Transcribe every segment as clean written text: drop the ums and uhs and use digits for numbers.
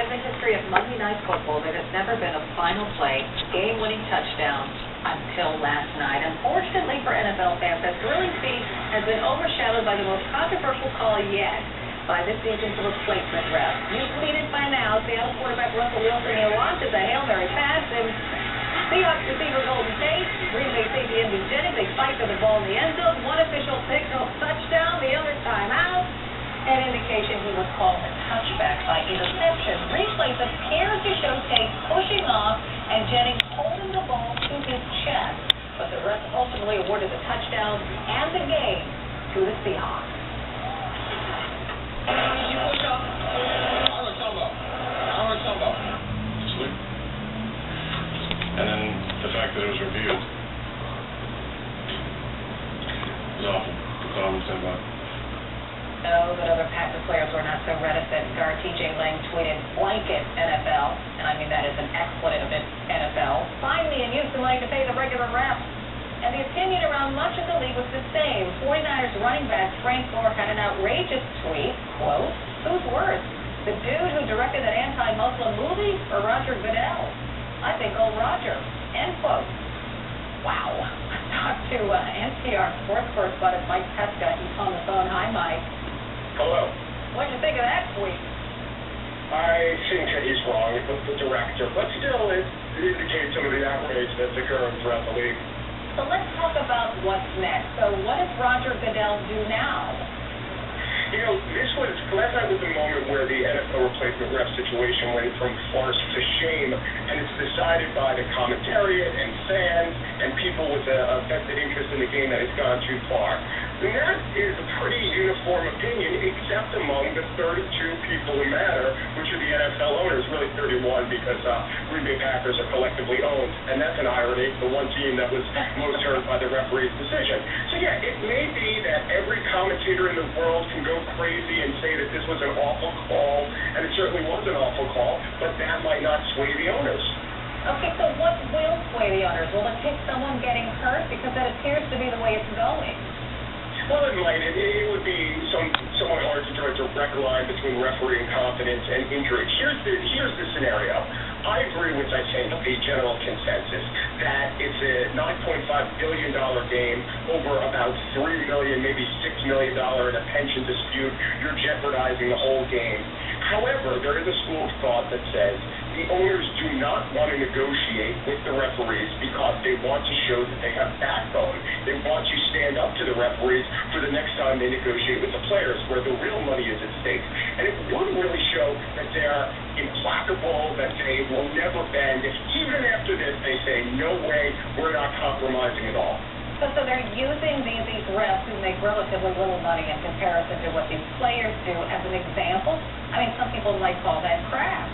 in the history of Monday Night Football, there has never been a final play, game-winning touchdown until last night. Unfortunately for NFL fans, that thrilling feat has been overshadowed by the most controversial call yet by this season's replacement ref. You've seen it by now. Seattle quarterback Russell Wilson, he launches a Hail Mary pass, and Seahawks receiver Golden Tate, Green Bay safety Andy Jennings, they fight for the ball in the end zone. One official signals touchdown, the other timeout. An indication he was called a touchback by interception. Replays appear to show Tate pushing off and Jennings holding the ball to his chest. But the ref ultimately awarded the touchdown and the game to the Seahawks. And then the fact that it was reviewed was awful. That's all I'm saying about it. Oh, but other Packer players were not so reticent. Guard T.J. Lang tweeted, "Blanket NFL," and I mean that is an expletive in NFL. "Find me and use the money to pay the regular refs." And the opinion around much of the league was the same. 49ers running back Frank Gore had an outrageous tweet, quote, "Who's worse, the dude who directed that anti-Muslim movie or Roger Goodell? I think old Roger," end quote. Wow. I talked to NPR sports correspondent Mike Pesca. He's on the phone. Hi, Mike. Hello. What'd you think of that tweet? I think that he's wrong with the director, but still it indicates some of the outrage that's occurring throughout the league. So let's talk about what's next. So what does Roger Goodell do now? You know, last night was the moment where the NFL replacement ref situation went from farce to shame, and it's decided by the commentariat and fans and people with a vested interest in the game that it's gone too far. And that is a pretty uniform opinion, except among the 32 people who matter, which are the NFL owners, really 31 because Green Bay Packers are collectively owned, and that's an irony, the one team that was most hurt by the referee's decision. So yeah, it may be that every commentator in the world can go crazy and say that this was an awful call, and it certainly was an awful call, but that might not sway the owners. Okay, so what will sway the owners? Will it take someone getting hurt? Because that appears to be the way it's going. Well, it might. It would be somewhat hard to draw a direct line between referee incompetence and injury. Here's the scenario. I agree with, I think, the general consensus that it's a $9.5 billion game over about $3 million, maybe $6 million in a pension dispute. You're jeopardizing the whole game. However, there is a school of thought that says the owners do not want to negotiate with the referees because they want to show that they have backbone. They want to stand up to the referees for the next time they negotiate with the players, where the real money is at stake. And it would really show that they're implacable, that they will never bend. If even after this they say, no way, we're not compromising at all. So they're using these refs who make relatively little money in comparison to what these players do as an example? I mean, some people might call that crap.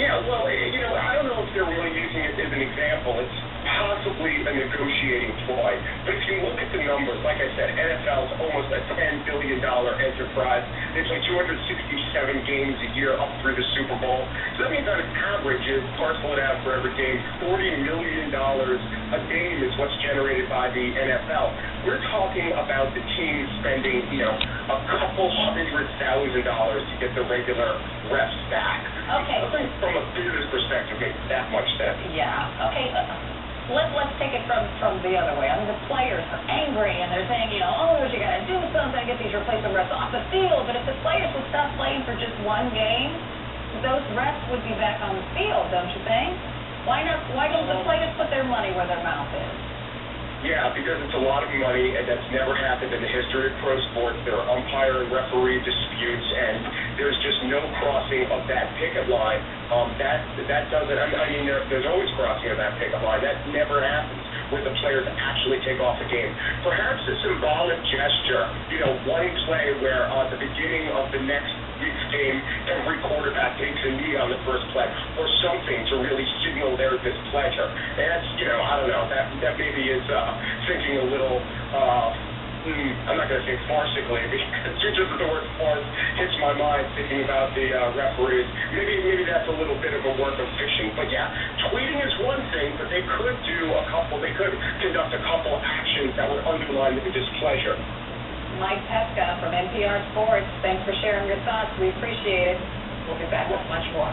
Yeah, well, you know, I don't know if they're really using it as an example. It's possibly a negotiating ploy. But if you look at the numbers, like I said, NFL's almost a $10 billion enterprise. They play 267 games a year up through the Super Bowl. So that means on average, you parcel it out for every game, $40 million a game is what's generated by the NFL. We're talking about the team spending, you know, a couple $100,000 to get the regular refs back. Okay. I think from a business perspective, it makes that much sense. Yeah. Okay. Let's take it from the other way. I mean, the players are angry and they're saying, you know, owners, you got to do something, get these replacement refs off the field. But if the players would stop playing for just one game, those refs would be back on the field, don't you think? Why not? Why don't the players put their money where their mouth is? Yeah, because it's a lot of money, and that's never happened in the history of pro sports. There are umpire and referee disputes, and there's just no crossing of that picket line. That doesn't. I mean, there's always crossing of that picket line. That never happens where the players actually take off the game. Perhaps a symbolic gesture, you know, one play where at the beginning of the next week's game, every quarterback takes a knee on the first play, or something to really signal their displeasure. And that's, you know, I don't know, that maybe is thinking a little, I'm not going to say farcically, because just as the word farce hits my mind thinking about the referees, maybe that's a little bit of a work of fiction. But yeah, tweeting is one thing, but they could conduct a couple actions that would underline the displeasure. Mike Pesca from NPR Sports, thanks for sharing your thoughts. We appreciate it. We'll be back with much more.